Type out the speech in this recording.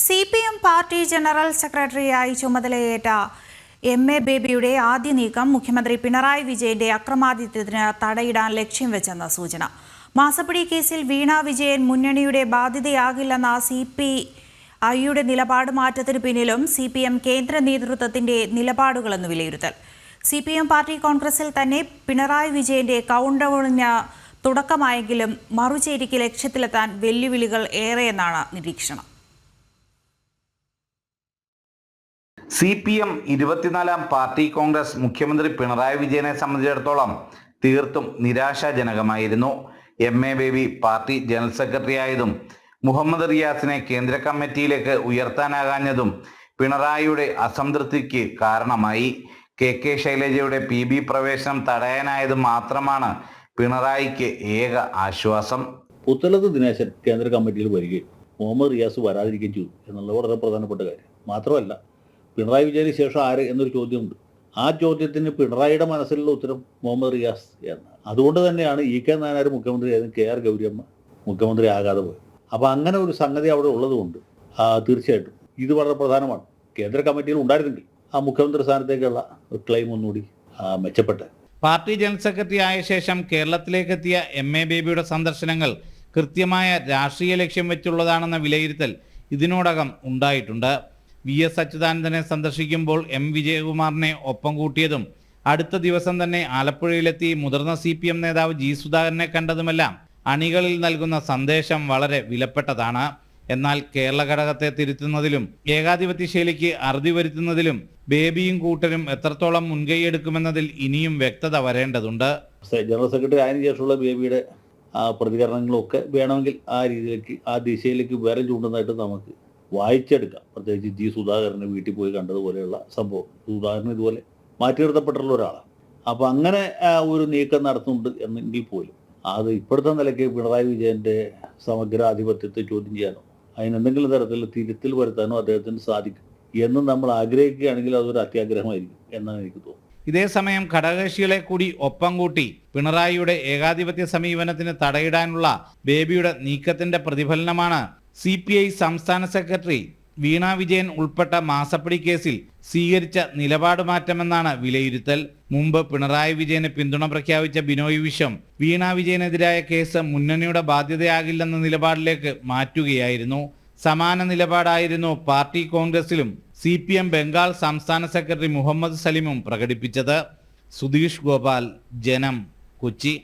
CPM party general സെക്രട്ടറിയായി ചുമതലയേറ്റ MA ബേബിയുടെ ആദ്യ നീക്കം മുഖ്യമന്ത്രി പിണറായി വിജയന്റെ അക്രമാദിത്യത്തിന് തടയിടാൻ ലക്ഷ്യം വെച്ചെന്ന സൂചന. മാസപ്പടി കേസിൽ വീണ വിജയൻ മുന്നണിയുടെ ബാധ്യതയാകില്ലെന്ന CPIയുടെ നിലപാട് മാറ്റത്തിന് പിന്നിലും CPM കേന്ദ്ര നേതൃത്വത്തിന്റെ നിലപാടുകളെന്ന് വിലയിരുത്തൽ. CPM പാർട്ടി കോൺഗ്രസിൽ തന്നെ പിണറായി വിജയന്റെ കൗണ്ടൗണിന് തുടക്കമായെങ്കിലും മറുചേരിക്ക് ലക്ഷ്യത്തിലെത്താൻ വെല്ലുവിളികൾ ഏറെയെന്നാണ് നിരീക്ഷണം. CPM 24-ാം പാർട്ടി കോൺഗ്രസ് മുഖ്യമന്ത്രി പിണറായി വിജയനെ സംബന്ധിച്ചിടത്തോളം തീർത്തും നിരാശാജനകമായിരുന്നു. MA baby party general secretary ആയതും മുഹമ്മദ് റിയാസിനെ കേന്ദ്ര കമ്മിറ്റിയിലേക്ക് ഉയർത്താനാകാഞ്ഞതും പിണറായിയുടെ അസംതൃപ്തിക്ക് കാരണമായി. KK ശൈലജയുടെ PB പ്രവേശനം തടയാനായത് മാത്രമാണ് പിണറായിക്ക് ഏക ആശ്വാസം. പുത്തലത്ത് ദിനേശൻ കേന്ദ്ര കമ്മിറ്റിയിൽ വരികയും മുഹമ്മദ് റിയാസ് വരാതിരിക്കുകയും ചെയ്തു എന്നുള്ളത് വളരെ പ്രധാനപ്പെട്ട കാര്യം. മാത്രമല്ല, പിണറായി വിജയന് ശേഷം ആര് എന്നൊരു ചോദ്യമുണ്ട്. ആ ചോദ്യത്തിന് പിണറായിയുടെ മനസ്സിലുള്ള ഉത്തരം മുഹമ്മദ് റിയാസ് എന്ന്. അതുകൊണ്ട് തന്നെയാണ് EK നായനാർ മുഖ്യമന്ത്രി ആയതും KR ഗൗരിയമ്മ മുഖ്യമന്ത്രി ആകാതെ പോയത്. അപ്പോൾ അങ്ങനെ ഒരു സംഗതി അവിടെ ഉള്ളതുകൊണ്ട് തീർച്ചയായിട്ടും ഇത് വളരെ പ്രധാനമാണ്. കേന്ദ്ര കമ്മിറ്റിയിൽ ഉണ്ടായിരുന്നെങ്കിൽ ആ മുഖ്യമന്ത്രി സ്ഥാനത്തേക്കുള്ള ഒരു ക്ലെയിം ഒന്നുകൂടി മെച്ചപ്പെട്ട. പാർട്ടി ജനറൽ സെക്രട്ടറി ആയ ശേഷം കേരളത്തിലേക്കെത്തിയ MA ബേബിയുടെ സന്ദർശനങ്ങൾ കൃത്യമായ രാഷ്ട്രീയ ലക്ഷ്യം വെച്ചുള്ളതാണെന്ന വിലയിരുത്തൽ ഇതിനോടകം ഉണ്ടായിട്ടുണ്ട്. VS അച്യുതാനന്ദനെ സന്ദർശിക്കുമ്പോൾ M വിജയകുമാറിനെ ഒപ്പം കൂട്ടിയതും അടുത്ത ദിവസം തന്നെ ആലപ്പുഴയിലെത്തി മുതിർന്ന CPM നേതാവ് G സുധാകരനെ കണ്ടതുമെല്ലാം അണികളിൽ നൽകുന്ന സന്ദേശം വളരെ വിലപ്പെട്ടതാണ്. എന്നാൽ കേരള ഘടകത്തെ തിരുത്തുന്നതിലും ഏകാധിപത്യ ശൈലിക്ക് അറുതി വരുത്തുന്നതിലും ബേബിയും കൂട്ടരും എത്രത്തോളം മുൻകൈയെടുക്കുമെന്നതിൽ ഇനിയും വ്യക്തത വരേണ്ടതുണ്ട്. ജനറൽ സെക്രട്ടറി ആയതിനു ശേഷമുള്ള ബേബിയുടെ പ്രതികരണങ്ങളൊക്കെ വേണമെങ്കിൽ ആ രീതിയിലേക്ക് ആ ദിശയിലേക്ക് വിരൽ ചൂണ്ടുന്നതായിട്ട് നമുക്ക് വായിച്ചെടുക്കാം. പ്രത്യേകിച്ച് G സുധാകരനെ വീട്ടിൽ പോയി കണ്ടതുപോലെയുള്ള സംഭവം. സുധാകരൻ ഇതുപോലെ മാറ്റി നിർത്തപ്പെട്ടുള്ള ഒരാളാണ്. അപ്പോൾ അങ്ങനെ ഒരു നീക്കം നടത്തുന്നുണ്ട് എന്നെങ്കിൽ പോലും അത് ഇപ്പോഴത്തെ നിലയ്ക്ക് പിണറായി വിജയൻ്റെ സമഗ്രാധിപത്യത്തെ ചോദ്യം ചെയ്യാനോ അതിനെന്തെങ്കിലും തരത്തിൽ തിരുത്തൽ വരുത്താനോ അദ്ദേഹത്തിന് സാധിക്കും എന്ന് നമ്മൾ ആഗ്രഹിക്കുകയാണെങ്കിൽ അതൊരു അത്യാഗ്രഹമായിരിക്കും എന്നാണ് എനിക്ക് തോന്നുന്നത്. ഇതേസമയം ഘടകകക്ഷികളെ കൂടി ഒപ്പം കൂട്ടി പിണറായിയുടെ ഏകാധിപത്യ സമീപനത്തിന് തടയിടാനുള്ള ബേബിയുടെ നീക്കത്തിന്റെ പ്രതിഫലനമാണ് CPI സംസ്ഥാന സെക്രട്ടറി വീണ വിജയൻ ഉൾപ്പെട്ട മാസപ്പടി കേസിൽ സ്വീകരിച്ച നിലപാട് മാറ്റമെന്നാണ് വിലയിരുത്തൽ. മുമ്പ് പിണറായി വിജയന് പിന്തുണ പ്രഖ്യാപിച്ച ബിനോയ് വിശ്വം വീണ വിജയനെതിരായ കേസ് മുന്നണിയുടെ ബാധ്യതയാകില്ലെന്ന നിലപാടിലേക്ക് മാറ്റുകയായിരുന്നു. സമാന നിലപാടായിരുന്നു പാർട്ടി കോൺഗ്രസിലും CPM ബംഗാൾ സംസ്ഥാന സെക്രട്ടറി മുഹമ്മദ് സലിമും പ്രകടിപ്പിച്ചത്. സുധീഷ് ഗോപാൽ, ജനം, കൊച്ചി.